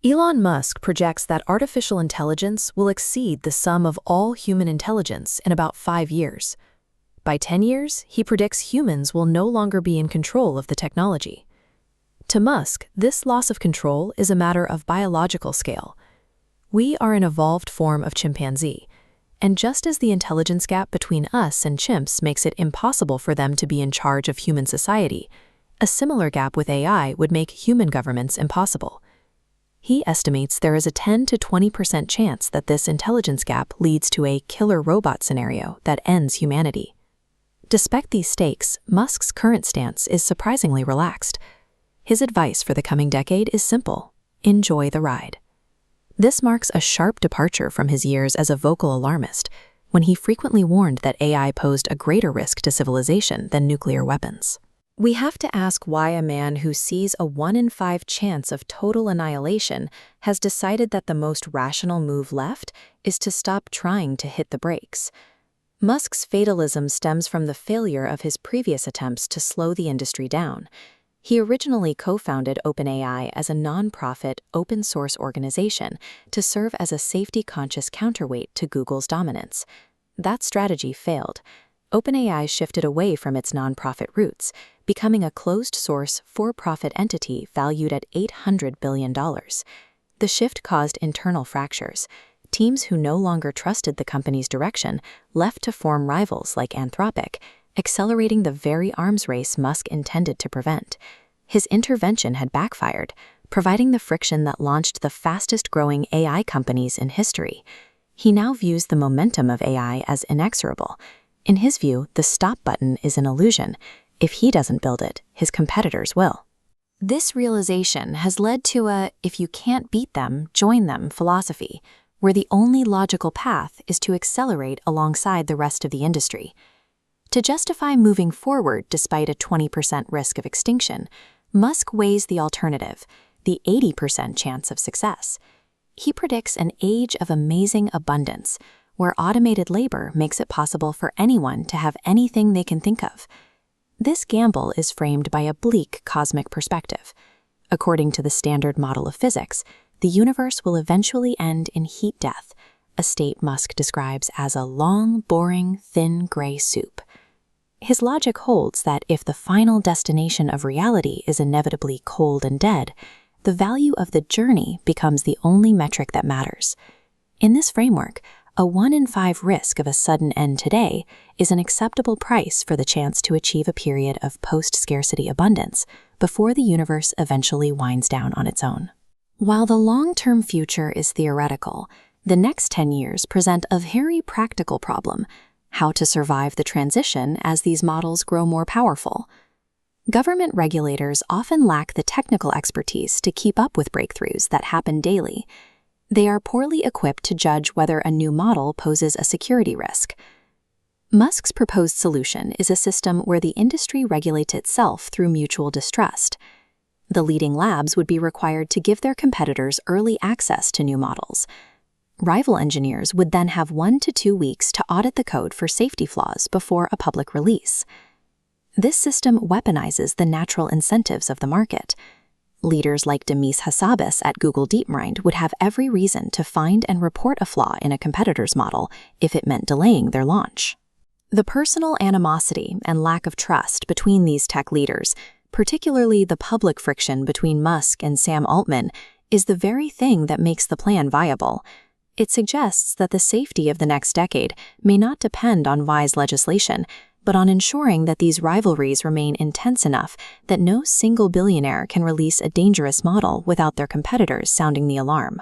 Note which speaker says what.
Speaker 1: Elon Musk projects that artificial intelligence will exceed the sum of all human intelligence in about 5 years. By 10 years, he predicts humans will no longer be in control of the technology. To Musk, this loss of control is a matter of biological scale. We are an evolved form of chimpanzee, and just as the intelligence gap between us and chimps makes it impossible for them to be in charge of human society, a similar gap with AI would make human governments impossible. He estimates there is a 10 to 20% chance that this intelligence gap leads to a killer robot scenario that ends humanity. Despite these stakes, Musk's current stance is surprisingly relaxed. His advice for the coming decade is simple: enjoy the ride. This marks a sharp departure from his years as a vocal alarmist, when he frequently warned that AI posed a greater risk to civilization than nuclear weapons. We have to ask why a man who sees a 1 in 5 chance of total annihilation has decided that the most rational move left is to stop trying to hit the brakes. Musk's fatalism stems from the failure of his previous attempts to slow the industry down. He originally co-founded OpenAI as a non-profit, open-source organization to serve as a safety-conscious counterweight to Google's dominance. That strategy failed. OpenAI shifted away from its nonprofit roots, becoming a closed-source, for-profit entity valued at $800 billion. The shift caused internal fractures. Teams who no longer trusted the company's direction left to form rivals like Anthropic, accelerating the very arms race Musk intended to prevent. His intervention had backfired, providing the friction that launched the fastest-growing AI companies in history. He now views the momentum of AI as inexorable. In his view, the stop button is an illusion. If he doesn't build it, his competitors will. This realization has led to a "if you can't beat them, join them" philosophy, where the only logical path is to accelerate alongside the rest of the industry. To justify moving forward despite a 20% risk of extinction, Musk weighs the alternative, the 80% chance of success. He predicts an age of amazing abundance, where automated labor makes it possible for anyone to have anything they can think of. This gamble is framed by a bleak cosmic perspective. According to the standard model of physics, the universe will eventually end in heat death, a state Musk describes as a long, boring, thin gray soup. His logic holds that if the final destination of reality is inevitably cold and dead, the value of the journey becomes the only metric that matters. In this framework, a 1 in 5 risk of a sudden end today is an acceptable price for the chance to achieve a period of post-scarcity abundance before the universe eventually winds down on its own. While the long-term future is theoretical, the next 10 years present a very practical problem: how to survive the transition as these models grow more powerful. Government regulators often lack the technical expertise to keep up with breakthroughs that happen daily. They are poorly equipped to judge whether a new model poses a security risk. Musk's proposed solution is a system where the industry regulates itself through mutual distrust. The leading labs would be required to give their competitors early access to new models. Rival engineers would then have 1 to 2 weeks to audit the code for safety flaws before a public release. This system weaponizes the natural incentives of the market. Leaders like Demis Hassabis at Google DeepMind would have every reason to find and report a flaw in a competitor's model if it meant delaying their launch. The personal animosity and lack of trust between these tech leaders, particularly the public friction between Musk and Sam Altman, is the very thing that makes the plan viable. It suggests that the safety of the next decade may not depend on wise legislation, but on ensuring that these rivalries remain intense enough that no single billionaire can release a dangerous model without their competitors sounding the alarm.